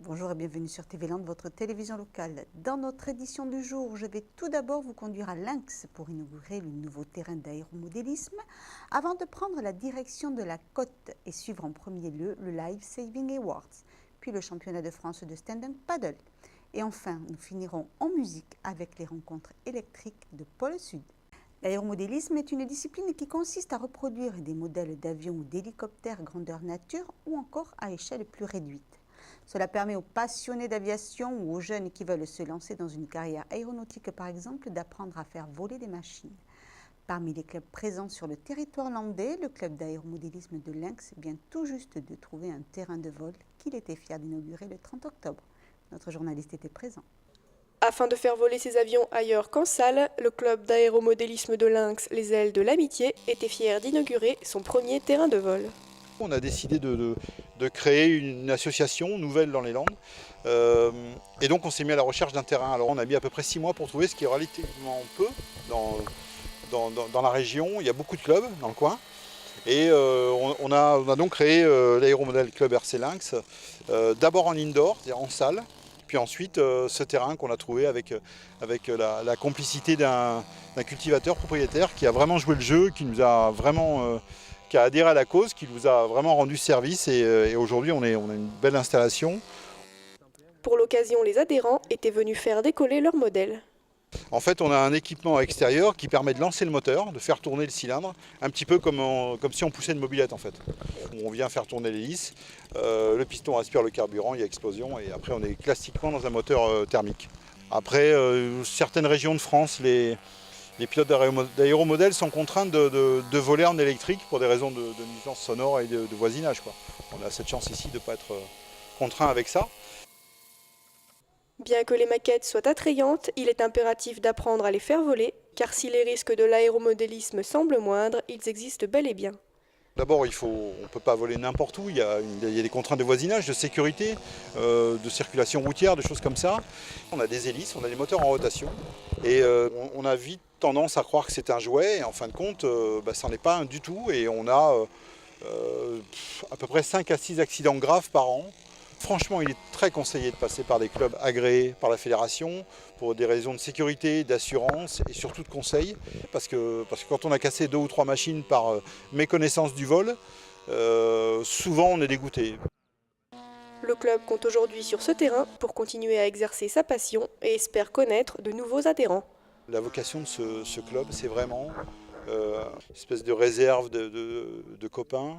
Bonjour et bienvenue sur TV Land, votre télévision locale. Dans notre édition du jour, je vais tout d'abord vous conduire à Lynx pour inaugurer le nouveau terrain d'aéromodélisme avant de prendre la direction de la côte et suivre en premier lieu le Life Saving Awards, puis le championnat de France de stand-up paddle. Et enfin, nous finirons en musique avec les rencontres électriques de Pôle Sud. L'aéromodélisme est une discipline qui consiste à reproduire des modèles d'avions ou d'hélicoptères grandeur nature ou encore à échelle plus réduite. Cela permet aux passionnés d'aviation ou aux jeunes qui veulent se lancer dans une carrière aéronautique par exemple d'apprendre à faire voler des machines. Parmi les clubs présents sur le territoire landais, le club d'aéromodélisme de Lynx vient tout juste de trouver un terrain de vol qu'il était fier d'inaugurer le 30 octobre. Notre journaliste était présent. Afin de faire voler ses avions ailleurs qu'en salle, le club d'aéromodélisme de Lynx, les ailes de l'amitié, était fier d'inaugurer son premier terrain de vol. On a décidé de créer une association nouvelle dans les Landes et donc on s'est mis à la recherche d'un terrain. Alors on a mis à peu près 6 mois pour trouver ce qui est relativement peu dans la région. Il y a beaucoup de clubs dans le coin et on a donc créé l'aéromodel club RC Lynx, d'abord en indoor, c'est-à-dire en salle, puis ensuite ce terrain qu'on a trouvé avec la complicité d'un cultivateur propriétaire qui a vraiment joué le jeu, qui nous a vraiment... qui a adhéré à la cause, qui nous a vraiment rendu service et aujourd'hui on a une belle installation. Pour l'occasion, les adhérents étaient venus faire décoller leur modèle. En fait, on a un équipement extérieur qui permet de lancer le moteur, de faire tourner le cylindre, un petit peu comme si on poussait une mobilette en fait. On vient faire tourner l'hélice, le piston aspire le carburant, il y a explosion et après on est classiquement dans un moteur thermique. Après, certaines régions de France, les pilotes d'aéromodèles sont contraints de voler en électrique pour des raisons de nuisance sonore et de voisinage, quoi. On a cette chance ici de ne pas être contraint avec ça. Bien que les maquettes soient attrayantes, il est impératif d'apprendre à les faire voler, car si les risques de l'aéromodélisme semblent moindres, ils existent bel et bien. D'abord, on ne peut pas voler n'importe où, il y a des contraintes de voisinage, de sécurité, de circulation routière, de choses comme ça. On a des hélices, on a des moteurs en rotation et on a vite tendance à croire que c'est un jouet et en fin de compte, ça n'en est pas un du tout et on a à peu près 5 à 6 accidents graves par an. Franchement, il est très conseillé de passer par des clubs agréés par la fédération pour des raisons de sécurité, d'assurance et surtout de conseil. Parce que quand on a cassé 2 ou 3 machines par méconnaissance du vol, souvent on est dégoûté. Le club compte aujourd'hui sur ce terrain pour continuer à exercer sa passion et espère connaître de nouveaux adhérents. La vocation de ce club, c'est vraiment une espèce de réserve de copains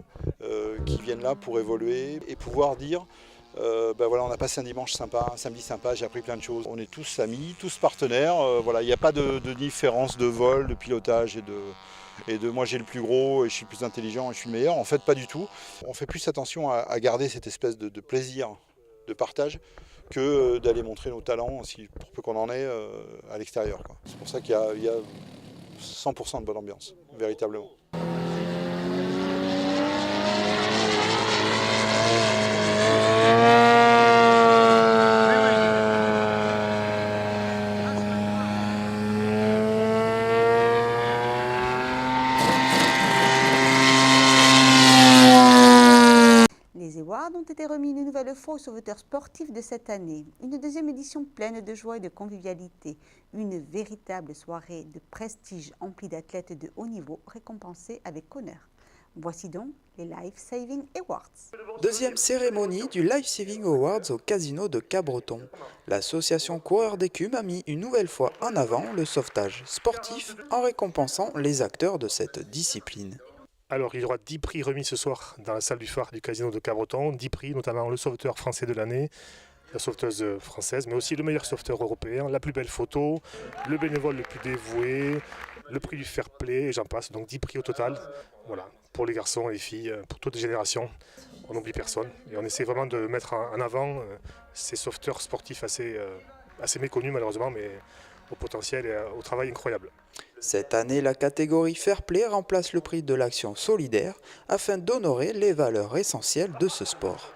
qui viennent là pour évoluer et pouvoir dire voilà, on a passé un dimanche sympa, un samedi sympa, j'ai appris plein de choses. On est tous amis, tous partenaires, voilà, il n'y a pas de différence de vol, de pilotage et de moi j'ai le plus gros et je suis le plus intelligent et je suis le meilleur. En fait, pas du tout. On fait plus attention à garder cette espèce de plaisir de partage que d'aller montrer nos talents, pour peu qu'on en ait, à l'extérieur. C'est pour ça qu'il y a 100% de bonne ambiance, véritablement. Les awards ont été remis une nouvelle fois aux sauveteurs sportifs de cette année. Une deuxième édition pleine de joie et de convivialité. Une véritable soirée de prestige emplie d'athlètes de haut niveau récompensés avec honneur. Voici donc les Life Saving Awards. Deuxième cérémonie du Life Saving Awards au casino de Cabreton. L'association Coureurs d'écume a mis une nouvelle fois en avant le sauvetage sportif en récompensant les acteurs de cette discipline. Alors, il y aura 10 prix remis ce soir dans la salle du phare du casino de Cabreton. 10 prix, notamment le sauveteur français de l'année, la sauveteuse française, mais aussi le meilleur sauveteur européen, la plus belle photo, le bénévole le plus dévoué, le prix du fair play, et j'en passe. Donc 10 prix au total, voilà, pour les garçons et les filles, pour toutes les générations. On n'oublie personne. Et on essaie vraiment de mettre en avant ces sauveteurs sportifs assez méconnus malheureusement, mais au potentiel et au travail incroyable. Cette année, la catégorie Fair Play remplace le prix de l'action solidaire afin d'honorer les valeurs essentielles de ce sport.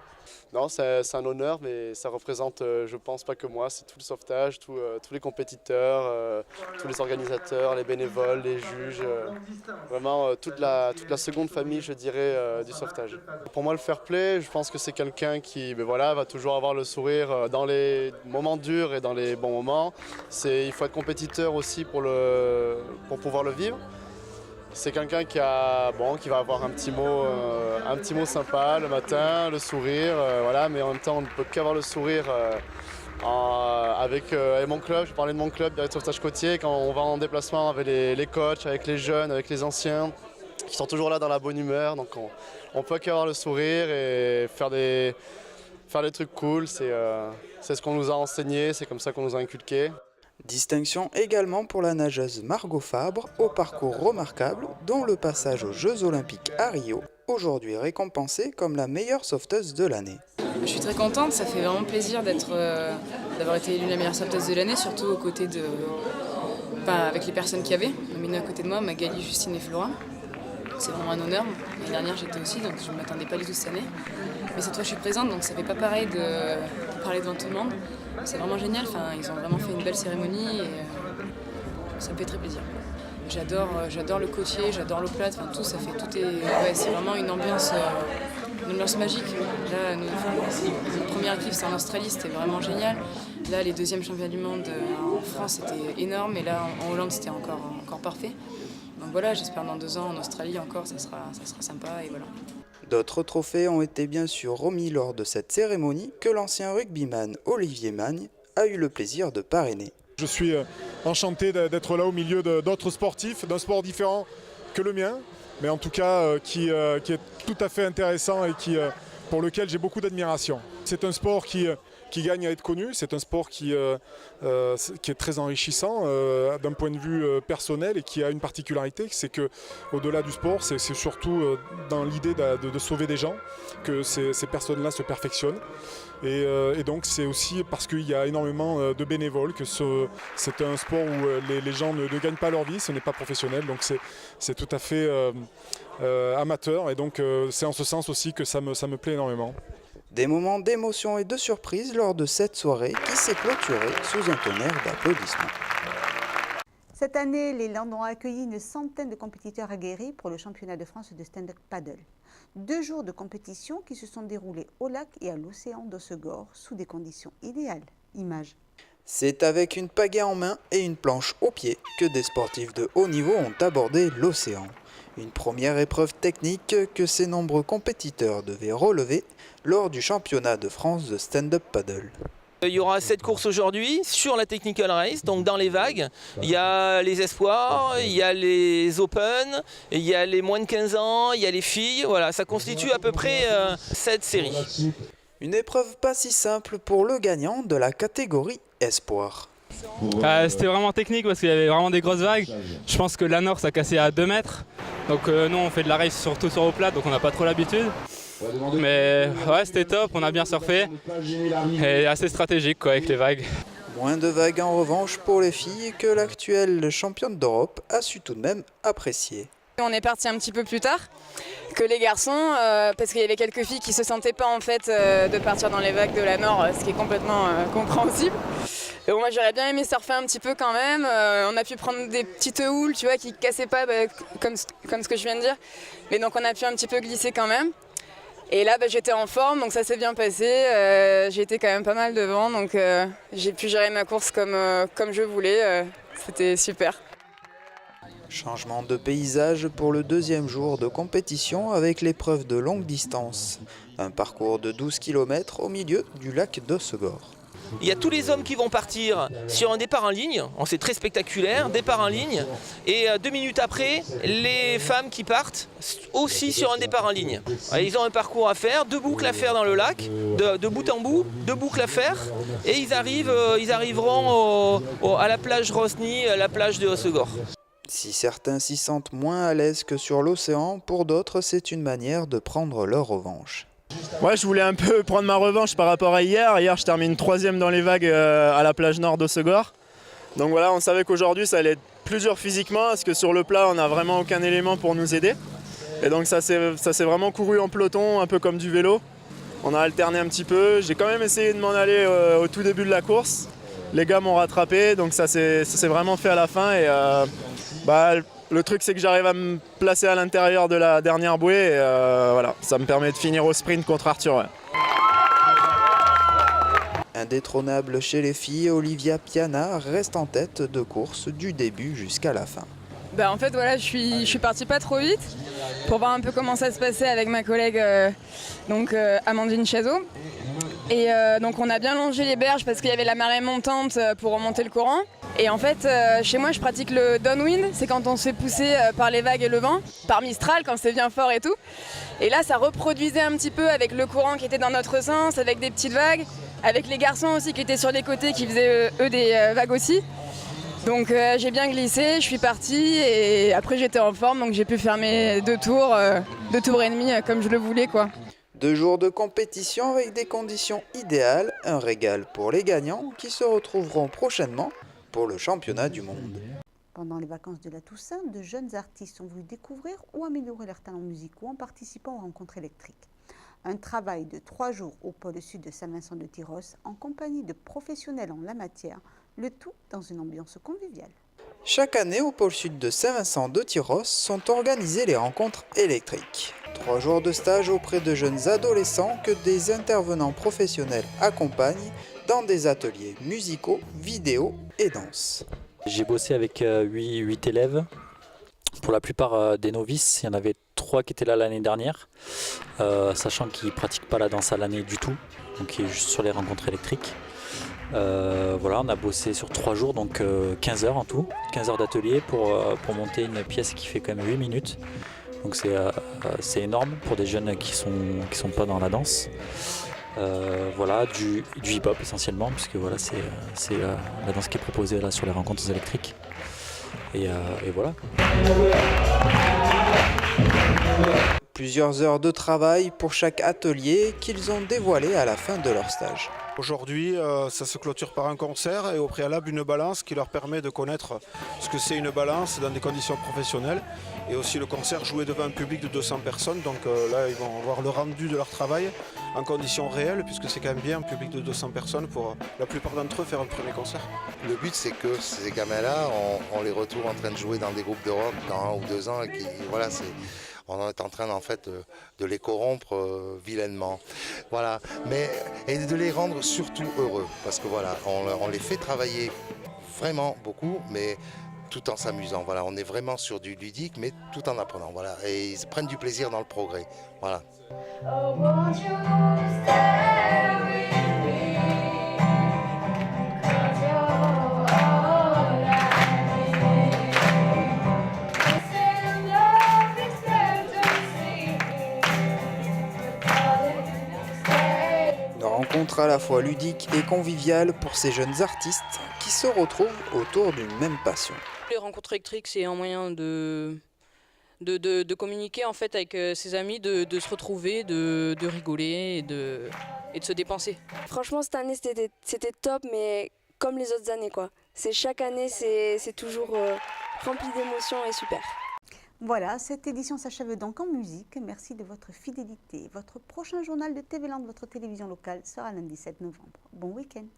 Non, c'est un honneur, mais ça représente, je pense, pas que moi, c'est tout le sauvetage, tous les compétiteurs, tous les organisateurs, les bénévoles, les juges, vraiment toute la seconde famille, je dirais, du sauvetage. Pour moi, le fair play, je pense que c'est quelqu'un qui va toujours avoir le sourire dans les moments durs et dans les bons moments. Il faut être compétiteur aussi pour pouvoir le vivre. C'est quelqu'un qui va avoir un petit mot sympa le matin, le sourire, mais en même temps on ne peut qu'avoir le sourire avec mon club. Je parlais de mon club, Directeur de Sauvetage Côtier, quand on va en déplacement avec les coachs, avec les jeunes, avec les anciens, qui sont toujours là dans la bonne humeur. Donc on peut qu'avoir le sourire et faire des trucs cool. C'est ce qu'on nous a enseigné, c'est comme ça qu'on nous a inculqué. Distinction également pour la nageuse Margot Fabre, au parcours remarquable, dont le passage aux Jeux Olympiques à Rio, aujourd'hui récompensée comme la meilleure sauveteuse de l'année. Je suis très contente, ça fait vraiment plaisir d'avoir été élue la meilleure sauveteuse de l'année, surtout aux côtés avec les personnes qu'il y avait, nominées à côté de moi, Magali, Justine et Flora. C'est vraiment un honneur. L'année dernière j'étais aussi, donc je ne m'attendais pas du tout cette année. Mais cette fois je suis présente, donc ça fait pas pareil de parler devant tout le monde. C'est vraiment génial, ils ont vraiment fait une belle cérémonie et ça me fait très plaisir. J'adore le côtier, j'adore l'eau plate, c'est vraiment une ambiance magique. Là, notre première équipe c'est en Australie, c'était vraiment génial. Là, les deuxièmes championnats du monde en France c'était énorme et là en Hollande c'était encore parfait. Donc voilà, j'espère dans 2 ans en Australie encore, ça sera sympa et voilà. D'autres trophées ont été bien sûr remis lors de cette cérémonie que l'ancien rugbyman Olivier Magne a eu le plaisir de parrainer. Je suis enchanté d'être là au milieu d'autres sportifs, d'un sport différent que le mien, mais en tout cas qui est tout à fait intéressant et pour lequel j'ai beaucoup d'admiration. C'est un sport qui gagne à être connu, c'est un sport qui est très enrichissant d'un point de vue personnel et qui a une particularité, c'est qu'au-delà du sport, c'est surtout dans l'idée de sauver des gens que ces personnes-là se perfectionnent. Et donc c'est aussi parce qu'il y a énormément de bénévoles que c'est un sport où les gens ne gagnent pas leur vie, ce n'est pas professionnel, donc c'est tout à fait amateur et donc c'est en ce sens aussi que ça me plaît énormément. Des moments d'émotion et de surprise lors de cette soirée qui s'est clôturée sous un tonnerre d'applaudissements. Cette année, les Landes ont accueilli une centaine de compétiteurs aguerris pour le championnat de France de stand-up paddle. 2 jours de compétition qui se sont déroulés au lac et à l'océan d'Hossegor sous des conditions idéales. Image. C'est avec une pagaie en main et une planche au pied que des sportifs de haut niveau ont abordé l'océan. Une première épreuve technique que ces nombreux compétiteurs devaient relever lors du championnat de France de stand-up paddle. Il y aura 7 courses aujourd'hui sur la Technical Race, donc dans les vagues. Il y a les espoirs, il y a les open, il y a les moins de 15 ans, il y a les filles. Voilà, ça constitue à peu près 7 séries. Une épreuve pas si simple pour le gagnant de la catégorie espoir. C'était vraiment technique parce qu'il y avait vraiment des grosses vagues. Je pense que l'Anor ça a cassé à 2 mètres. Donc nous on fait de la race surtout sur eau plate, donc on n'a pas trop l'habitude. Mais ouais, c'était top, on a bien surfé et assez stratégique avec les vagues. Moins de vagues en revanche pour les filles que l'actuelle championne d'Europe a su tout de même apprécier. On est parti un petit peu plus tard que les garçons parce qu'il y avait quelques filles qui se sentaient pas en fait de partir dans les vagues de la Nord, ce qui est complètement compréhensible. Et bon, moi j'aurais bien aimé surfer un petit peu quand même. On a pu prendre des petites houles, tu vois, qui cassaient pas comme ce que je viens de dire. Mais donc on a pu un petit peu glisser quand même. Et là j'étais en forme, donc ça s'est bien passé. J'ai été quand même pas mal devant, donc j'ai pu gérer ma course comme je voulais. C'était super. Changement de paysage pour le 2e jour de compétition avec l'épreuve de longue distance. Un parcours de 12 km au milieu du lac d'Hossegor. Il y a tous les hommes qui vont partir sur un départ en ligne, c'est très spectaculaire, départ en ligne, et 2 minutes après, les femmes qui partent aussi sur un départ en ligne. Ils ont un parcours à faire, 2 boucles à faire dans le lac, de bout en bout, 2 boucles à faire, et ils arriveront à la plage Rosny, à la plage de Hossegor. Si certains s'y sentent moins à l'aise que sur l'océan, pour d'autres c'est une manière de prendre leur revanche. Ouais, je voulais un peu prendre ma revanche par rapport à hier. Hier, je termine 3e dans les vagues à la plage nord d'Hossegor. Donc voilà, on savait qu'aujourd'hui, ça allait être plus dur physiquement parce que sur le plat, on n'a vraiment aucun élément pour nous aider. Et donc ça s'est vraiment couru en peloton, un peu comme du vélo. On a alterné un petit peu. J'ai quand même essayé de m'en aller au tout début de la course. Les gars m'ont rattrapé, donc ça s'est vraiment fait à la fin. Et le truc, c'est que j'arrive à me placer à l'intérieur de la dernière bouée. Et voilà, ça me permet de finir au sprint contre Arthur. Ouais. Indétrônable chez les filles, Olivia Piana reste en tête de course du début jusqu'à la fin. En fait, voilà, je suis partie pas trop vite pour voir un peu comment ça se passait avec ma collègue Amandine Chazot. Et donc on a bien longé les berges parce qu'il y avait la marée montante pour remonter le courant. Et en fait, chez moi, je pratique le downwind, c'est quand on se fait pousser par les vagues et le vent, par Mistral quand c'est bien fort et tout. Et là, ça reproduisait un petit peu avec le courant qui était dans notre sens, avec des petites vagues, avec les garçons aussi qui étaient sur les côtés, qui faisaient eux des vagues aussi. Donc j'ai bien glissé, je suis partie et après j'étais en forme, donc j'ai pu faire mes 2 tours et demi comme je le voulais, quoi. 2 jours de compétition avec des conditions idéales, un régal pour les gagnants qui se retrouveront prochainement pour le championnat du monde. Pendant les vacances de la Toussaint, de jeunes artistes ont voulu découvrir ou améliorer leurs talents musicaux en participant aux rencontres électriques. Un travail de 3 jours au pôle sud de Saint-Vincent-de-Tyrosse en compagnie de professionnels en la matière, le tout dans une ambiance conviviale. Chaque année, au pôle sud de Saint-Vincent-de-Tyrosse sont organisées les rencontres électriques. 3 jours de stage auprès de jeunes adolescents que des intervenants professionnels accompagnent dans des ateliers musicaux, vidéo et danse. J'ai bossé avec 8 élèves. Pour la plupart des novices, il y en avait 3 qui étaient là l'année dernière, sachant qu'ils ne pratiquent pas la danse à l'année du tout, donc qui est juste sur les rencontres électriques. Voilà, on a bossé sur 3 jours, donc 15 heures en tout, 15 heures d'atelier pour monter une pièce qui fait quand même 8 minutes. Donc c'est énorme pour des jeunes qui sont pas dans la danse. Voilà, du hip-hop essentiellement, puisque voilà, c'est la danse qui est proposée là sur les rencontres électriques. Et voilà. Plusieurs heures de travail pour chaque atelier qu'ils ont dévoilé à la fin de leur stage. Aujourd'hui, ça se clôture par un concert et au préalable une balance qui leur permet de connaître ce que c'est une balance dans des conditions professionnelles. Et aussi le concert joué devant un public de 200 personnes. Donc là, ils vont avoir le rendu de leur travail en conditions réelles, puisque c'est quand même bien un public de 200 personnes pour la plupart d'entre eux faire un premier concert. Le but, c'est que ces gamins-là, on les retrouve en train de jouer dans des groupes de rock dans 1 ou 2 ans. Et voilà, on est en train en fait de les corrompre vilainement. Voilà. Et de les rendre surtout heureux. Parce que voilà, on les fait travailler vraiment beaucoup, mais tout en s'amusant. Voilà, on est vraiment sur du ludique, mais tout en apprenant. Voilà. Et ils prennent du plaisir dans le progrès. Voilà. Rencontre à la fois ludique et conviviale pour ces jeunes artistes qui se retrouvent autour d'une même passion. Les rencontres électriques, c'est un moyen de communiquer en fait avec ses amis, de se retrouver, de rigoler et de se dépenser. Franchement, cette année, c'était top, mais comme les autres années, quoi. Chaque année, c'est toujours rempli d'émotions et super. Voilà, cette édition s'achève donc en musique. Merci de votre fidélité. Votre prochain journal de TV Land, votre télévision locale, sera lundi 7 novembre. Bon week-end.